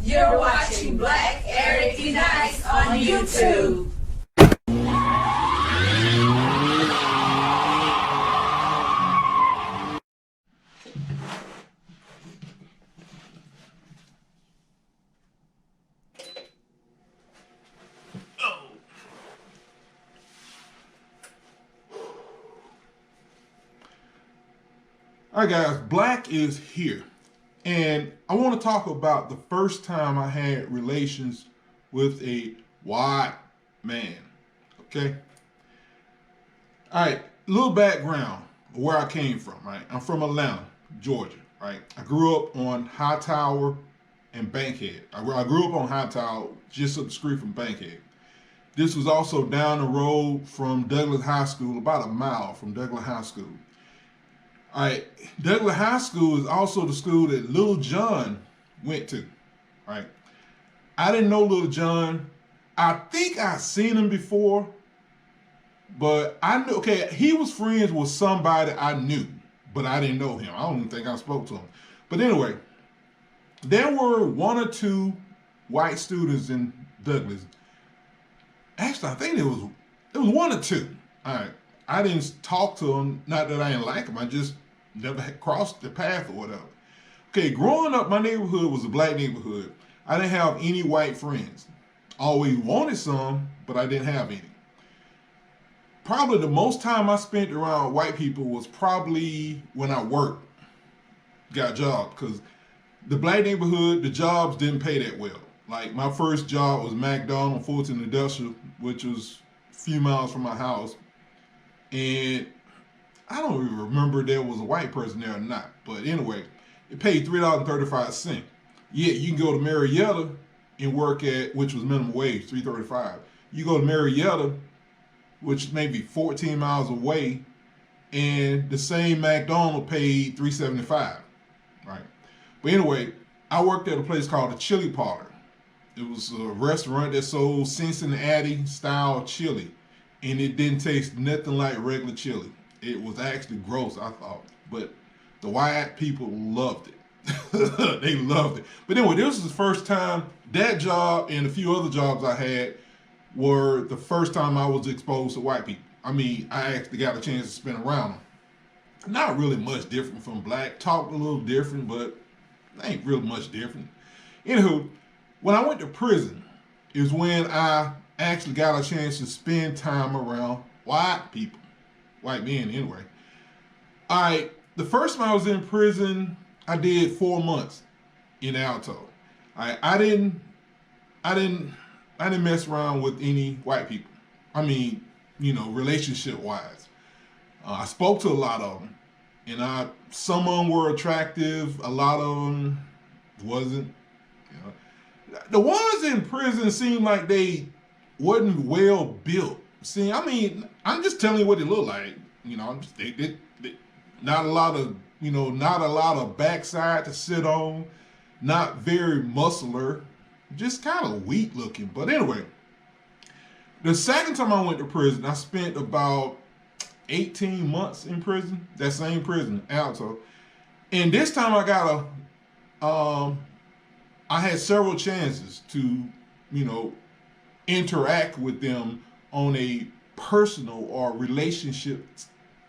You're watching Black Eric Unites on YouTube. All right, guys, Black is here. And I want to talk about the first time I had relations with a white man. Okay? All right, little background of where I came from, right? I'm from Atlanta, Georgia, right? I grew up on Hightower and Bankhead. I grew up on Hightower, just up the street from Bankhead. This was also down the road from Douglas High School, about a mile from Douglas High School. All right, Douglas High School is also the school that Little John went to, right? I didn't know Little John. I think I seen him before, but I knew, okay, he was friends with somebody I knew, but I didn't know him. I don't even think I spoke to him. But anyway, there were one or two white students in Douglas. Actually, I think it was one or two. All right. I didn't talk to him, not that I didn't like him, I just never had crossed the path or whatever. Okay, growing up, my neighborhood was a black neighborhood. I didn't have any white friends. Always wanted some, but I didn't have any. Probably the most time I spent around white people was probably when I worked, got a job, because the black neighborhood, the jobs didn't pay that well. Like my fulton job was McDonald's, Fulton Industrial, which was a few miles from my house. And I don't even remember there was a white person there or not. But anyway, it paid $3.35. Yet you can go to Marietta and work at, which was minimum wage, $3.35. You go to Marietta, which may be 14 miles away, and the same McDonald's paid $3.75, right? But anyway, I worked at a place called the Chili Parlor. It was a restaurant that sold Cincinnati style chili. And it didn't taste nothing like regular chili. It was actually gross, I thought. But the white people loved it. They loved it. But anyway, this was the first time, that job and a few other jobs I had were the first time I was exposed to white people. I mean, I actually got a chance to spend around them. Not really much different from black. Talked a little different, but ain't real much different. Anywho, when I went to prison is when I actually got a chance to spend time around white people, white men anyway. All right, the first time I was in prison, I did 4 months in Alto. All right, I didn't mess around with any white people. I mean, you know, relationship wise. I spoke to a lot of them, and some of them were attractive, a lot of them wasn't. You know, the ones in prison seemed like they wasn't well built. See, I mean, I'm just telling you what they look like. You know, they not a lot of backside to sit on, not very muscular, just kind of weak looking. But anyway, the second time I went to prison, I spent about 18 months in prison, that same prison, Alto. And this time I had several chances to, you know, interact with them on a personal or relationship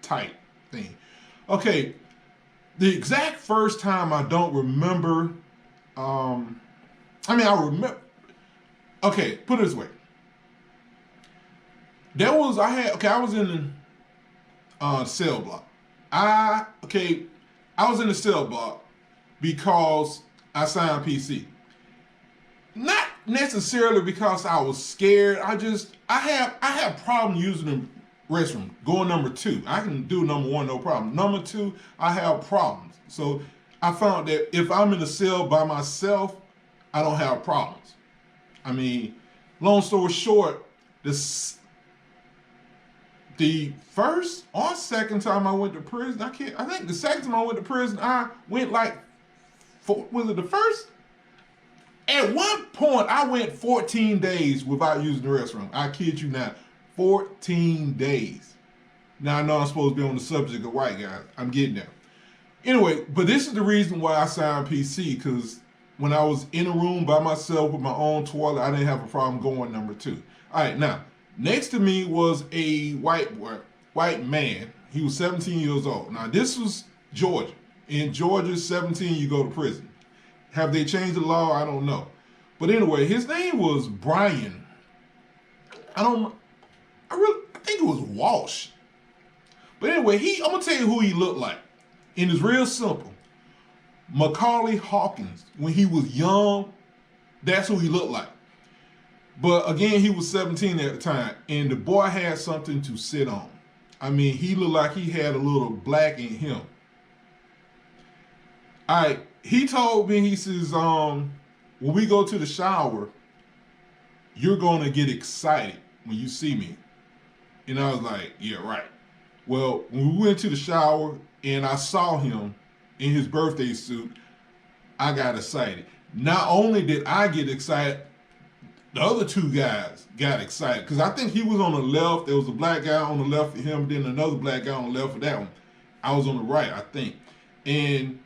type thing. Okay, the exact first time I don't remember. I remember. Okay, put it this way. I was in the cell block. I was in the cell block because I signed PC. Not necessarily because I was scared. I have problem using the restroom. Going number 2. I can do number 1, no problem. Number 2, I have problems. So I found that if I'm in a cell by myself, I don't have problems. I mean, long story short, the first or second time I went to prison, I think the second time I went to prison, I went was it the first? At one point, I went 14 days without using the restroom. I kid you not, 14 days. Now I know I'm supposed to be on the subject of white guys. I'm getting there. Anyway, but this is the reason why I signed PC, because when I was in a room by myself with my own toilet, I didn't have a problem going number two. All right, now next to me was a white man. He was 17 years old. Now this was Georgia. In Georgia, 17 you go to prison. Have they changed the law? I don't know. But anyway, his name was Brian. I think it was Walsh. But anyway, I'm gonna tell you who he looked like. And it's real simple. Macaulay Hawkins, when he was young, that's who he looked like. But again, he was 17 at the time, and the boy had something to sit on. I mean, he looked like he had a little black in him. All right, he told me, he says, when we go to the shower, you're gonna get excited when you see me. And I was like, yeah, right. Well, when we went to the shower and I saw him in his birthday suit, I got excited. Not only did I get excited, the other two guys got excited. Because I think he was on the left. There was a black guy on the left of him, then another black guy on the left of that one. I was on the right, I think. And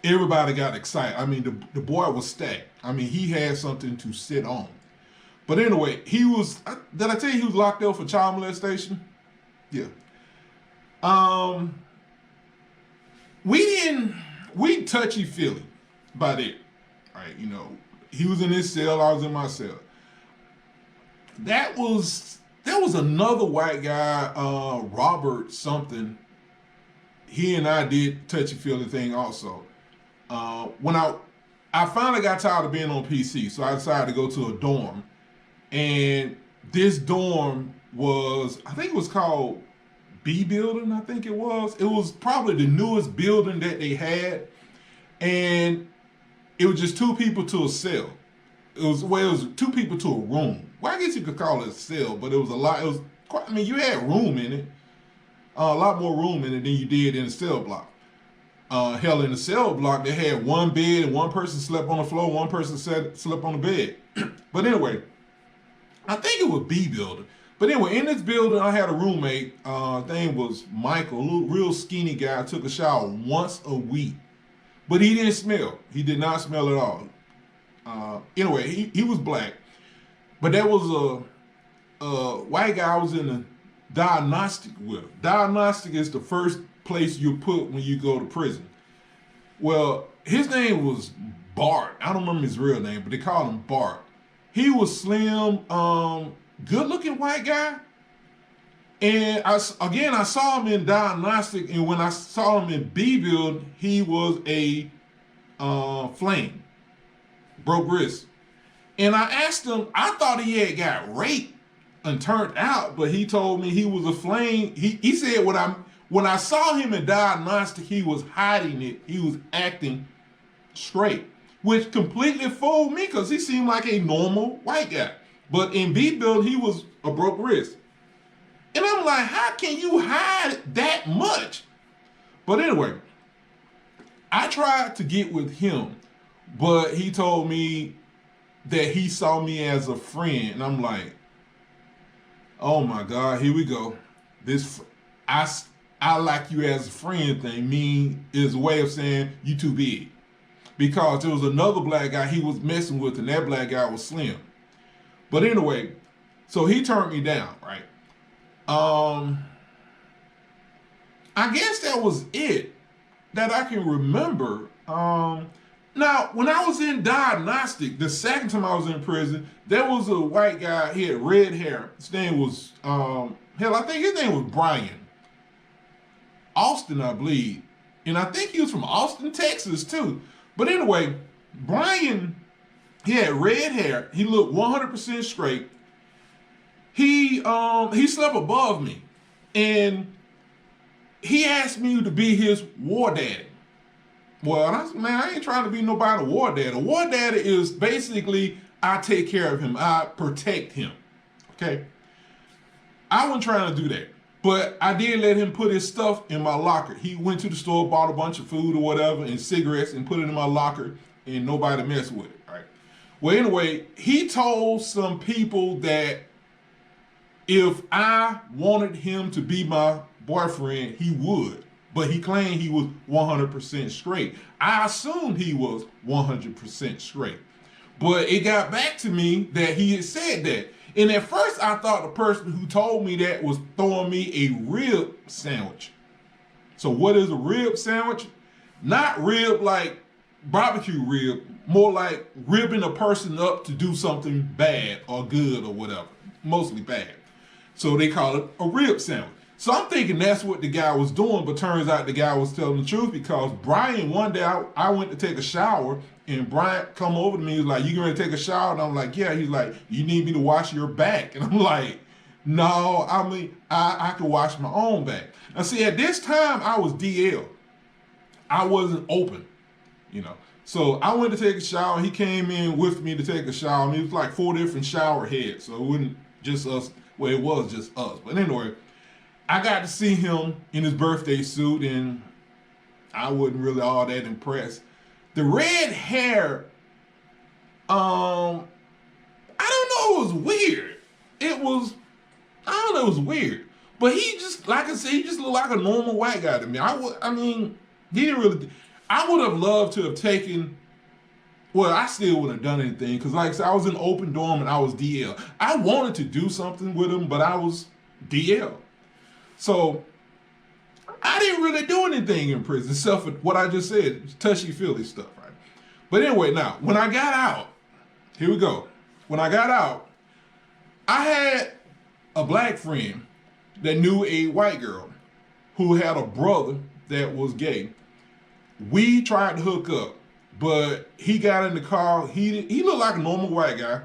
everybody got excited. I mean, the boy was stacked. I mean, he had something to sit on. But anyway, did I tell you he was locked up for child molestation? Yeah. We touchy-feely about it. Right, you know, he was in his cell, I was in my cell. There was another white guy, Robert something. He and I did touchy-feely thing also. When I finally got tired of being on PC, so I decided to go to a dorm. And this dorm was, I think it was called B building, I think it was. It was probably the newest building that they had. And it was just two people to a cell. It was two people to a room. Well, I guess you could call it a cell, but it was a lot. It was quite, I mean, you had room in it. A lot more room in it than you did in a cell block. Hell, in the cell block, they had one bed and one person slept on the floor, one person slept on the bed. But anyway, I think it was B building. But anyway, in this building, I had a roommate. His name was Michael, a little real skinny guy. Took a shower once a week. But he didn't smell. He did not smell at all. Anyway, he was black. But there was a white guy I was in a diagnostic with. Diagnostic is the first place you put when you go to prison. Well, his name was Bart. I don't remember his real name, but they called him Bart. He was slim, good-looking white guy. And I saw him in diagnostic, and when I saw him in B build, he was a flame, broke wrist. And I asked him, I thought he had got raped and turned out, but he told me he was a flame. He said when I saw him in diagnostic, he was hiding it. He was acting straight, which completely fooled me because he seemed like a normal white guy. But in B build, he was a broke wrist. And I'm like, how can you hide that much? But anyway, I tried to get with him, but he told me that he saw me as a friend. And I'm like, oh my God, here we go. This, I like you as a friend thing is a way of saying you too big. Because there was another black guy he was messing with, and that black guy was slim. But anyway, so he turned me down, right? I guess that was it that I can remember. Now, when I was in diagnostic, the second time I was in prison, there was a white guy, he had red hair. His name was, I think his name was Brian. Austin, I believe. And I think he was from Austin, Texas, too. But anyway, Brian, he had red hair. He looked 100% straight. He slept above me. And he asked me to be his war daddy. Well, I ain't trying to be nobody's war daddy. A war daddy is basically, I take care of him. I protect him. Okay? I wasn't trying to do that. But I did let him put his stuff in my locker. He went to the store, bought a bunch of food or whatever and cigarettes and put it in my locker and nobody messed with it, right? Well, anyway, he told some people that if I wanted him to be my boyfriend, he would. but he claimed he was 100% straight. I assumed he was 100% straight. But it got back to me that he had said that. And at first I thought the person who told me that was throwing me a rib sandwich. So what is a rib sandwich? Not rib like barbecue rib, more like ribbing a person up to do something bad or good or whatever. Mostly bad. So they call it a rib sandwich. So I'm thinking that's what the guy was doing, but turns out the guy was telling the truth, because Brian, one day I went to take a shower and Brian come over to me, he was like, "You going to take a shower?" And I'm like, "Yeah." He's like, "You need me to wash your back?" And I'm like, "No, I mean, I can wash my own back." Now see, at this time I was DL. I wasn't open, you know. So I went to take a shower. He came in with me to take a shower. I mean, it was like 4 different shower heads, so it wasn't just us. Well, it was just us. But anyway, I got to see him in his birthday suit, and I wasn't really all that impressed. The red hair, I don't know, it was weird. I don't know, it was weird. But he just, like I said, he just looked like a normal white guy to me. I mean, he didn't really, I would have loved to have taken, well, I still wouldn't have done anything, because like I said, I was in open dorm and I was DL. I wanted to do something with him, but I was DL. So I didn't really do anything in prison, except for what I just said, touchy-feely stuff, right? But anyway, now, when I got out, here we go. When I got out, I had a black friend that knew a white girl who had a brother that was gay. We tried to hook up, but he got in the car. He looked like a normal white guy.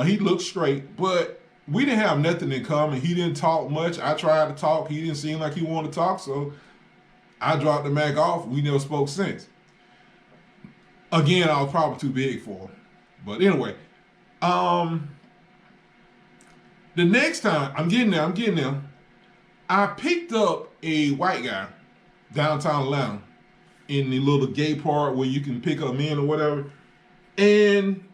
He looked straight, but we didn't have nothing in common. He didn't talk much. I tried to talk. He didn't seem like he wanted to talk, so I dropped the Mac off. We never spoke since. Again, I was probably too big for him. But anyway, the next time, I'm getting there. I picked up a white guy downtown Atlanta in the little gay part where you can pick up men or whatever. And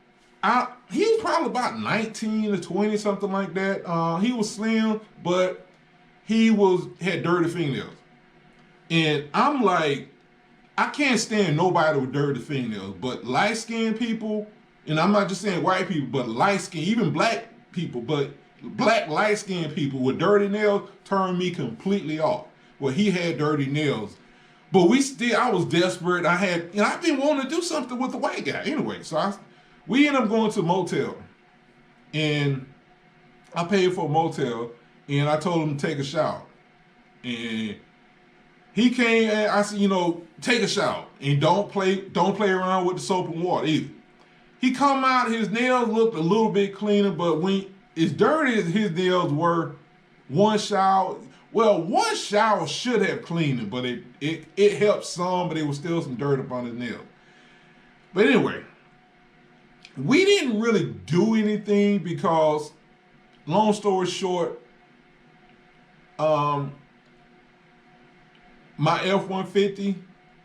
he was probably about 19 or 20, something like that. He was slim, but he had dirty fingernails. And I'm like, I can't stand nobody with dirty fingernails, but light-skinned people, and I'm not just saying white people, but light-skinned, even black people, but black light-skinned people with dirty nails turn me completely off. Well, he had dirty nails. But I was desperate. I've been wanting to do something with the white guy anyway. So we ended up going to a motel. And I paid for a motel, and I told him to take a shower. And he came and I said, take a shower. And don't play around with the soap and water either. He come out, his nails looked a little bit cleaner, but as dirty as his nails were, one shower should have cleaned them, but it helped some, but there was still some dirt up on his nails. But anyway, we didn't really do anything because, long story short, my F-150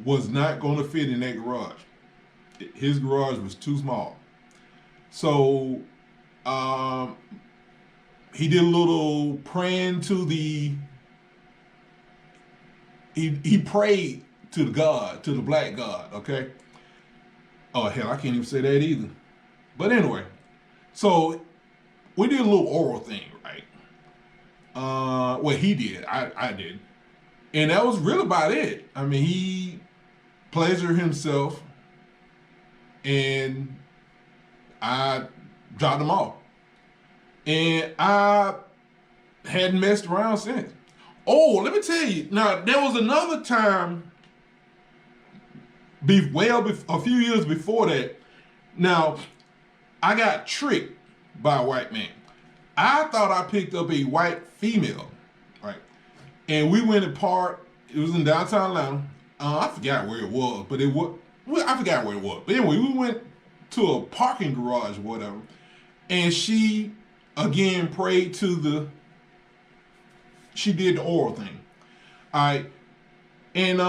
was not going to fit in that garage. His garage was too small. So he did a little praying to he prayed to the black God, okay? Oh, hell, I can't even say that either. But anyway, so we did a little oral thing, right? Well, he did. I did. And that was really about it. I mean, he pleasured himself, and I dropped him off. And I hadn't messed around since. Oh, let me tell you. Now, there was another time, a few years before that. Now, I got tricked by a white man. I thought I picked up a white female, right? And we went and parked. It was in downtown Atlanta. I forgot where it was, but I forgot where it was. But anyway, we went to a parking garage or whatever. And she, again, prayed she did the oral thing. All right. And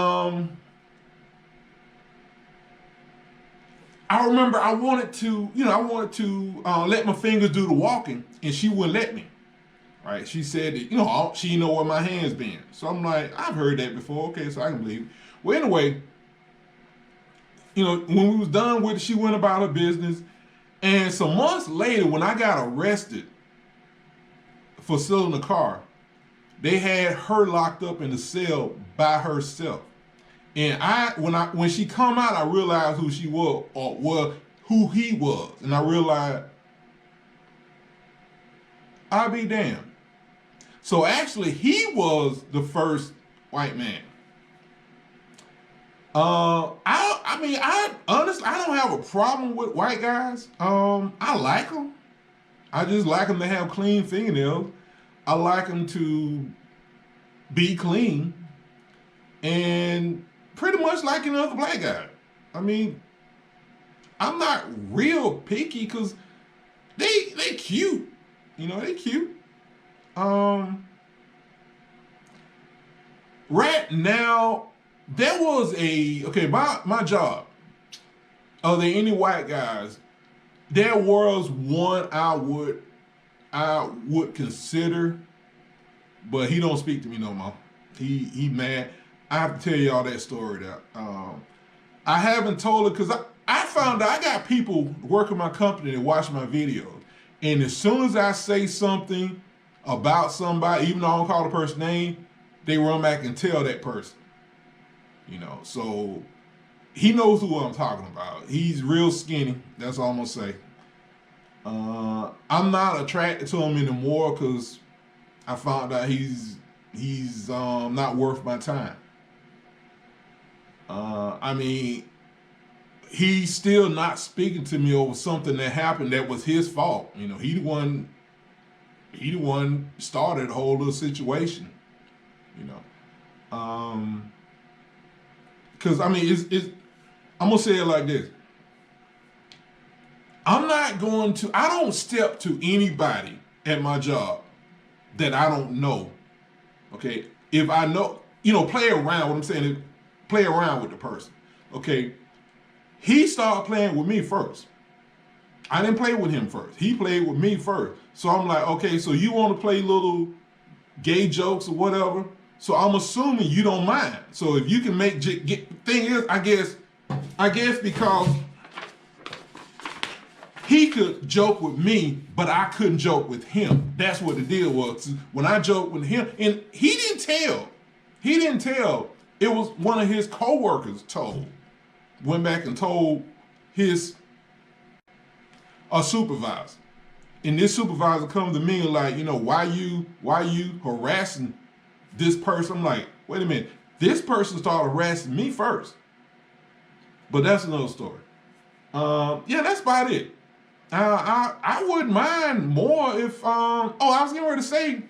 I remember I wanted to let my fingers do the walking, and she wouldn't let me. right? She said that, you know, she know where my hands been. So I'm like, I've heard that before. Okay, so I can believe it. Well, anyway, you know, when we was done with it, she went about her business. And some months later, when I got arrested for stealing a car, they had her locked up in the cell by herself. And when she come out, I realized who she was, or who he was. And I realized, I'll be damned. So actually, he was the first white man. I honestly, I don't have a problem with white guys. I like them. I just like them to have clean fingernails. I like them to be clean, and pretty much like any other black guy. I mean, I'm not real picky because they cute. You know, they cute. Right now, there was my job. Are there any white guys? There was one I would consider, but he don't speak to me no more. He mad. I have to tell y'all that story that I haven't told it because I found out I got people working my company that watch my videos. And as soon as I say something about somebody, even though I don't call the person's name, they run back and tell that person. You know, so he knows who I'm talking about. He's real skinny. That's all I'm gonna say. I'm not attracted to him anymore because I found out he's not worth my time. I mean, he's still not speaking to me over something that happened that was his fault. You know, he the one started the whole little situation. You know, because I mean, I'm gonna say it like this. I don't step to anybody at my job that I don't know. Okay, if I know, you know, play around. What I'm saying is, play around with the person. Okay, he started playing with me first. I didn't play with him first. He played with me first. So I'm like, okay, so you want to play little gay jokes or whatever? So I'm assuming you don't mind. So if you can make thing is, I guess because he could joke with me, but I couldn't joke with him. That's what the deal was. When I joked with him, and he didn't tell. It was one of his coworkers went back and told his supervisor. And this supervisor comes to me and like, you know, why you harassing this person? I'm like, wait a minute. This person started harassing me first. But that's another story. Yeah, that's about it. I wouldn't mind more if I was getting ready to say,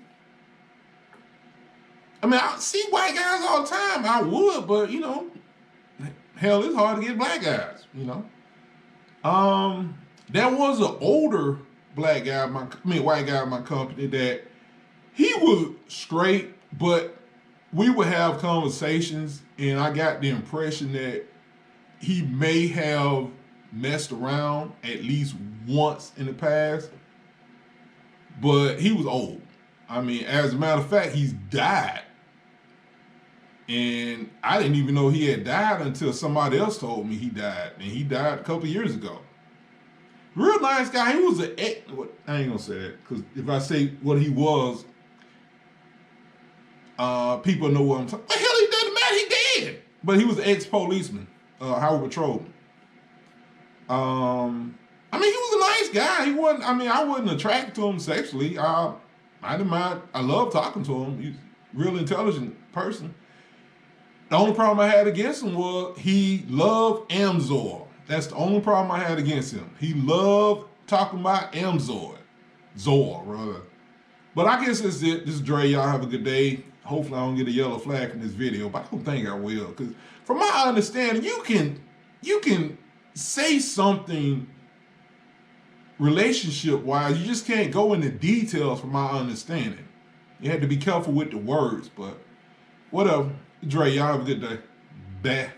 I mean, I see white guys all the time. I would, but you know, hell, it's hard to get black guys, you know. There was an older white guy in my company that he was straight, but we would have conversations, and I got the impression that he may have messed around at least once in the past, but he was old. I mean, as a matter of fact, he's died. And I didn't even know he had died until somebody else told me he died. And he died a couple years ago. Real nice guy. He was I ain't gonna say that, because if I say what he was, people know what I'm talking about. The hell, he doesn't matter, he dead. But he was an ex-policeman, highway patrolman. I mean, he was a nice guy. I wasn't attracted to him sexually. I didn't mind. I love talking to him. He's a real intelligent person. The only problem I had against him was he loved Amzor. That's the only problem I had against him. He loved talking about Amzor. Zor, rather. But I guess that's it. This is Dre. Y'all have a good day. Hopefully I don't get a yellow flag from this video, but I don't think I will. Because from my understanding, you can say something relationship-wise. You just can't go into details from my understanding. You have to be careful with the words, but whatever. Dre, y'all have a good day. Bye.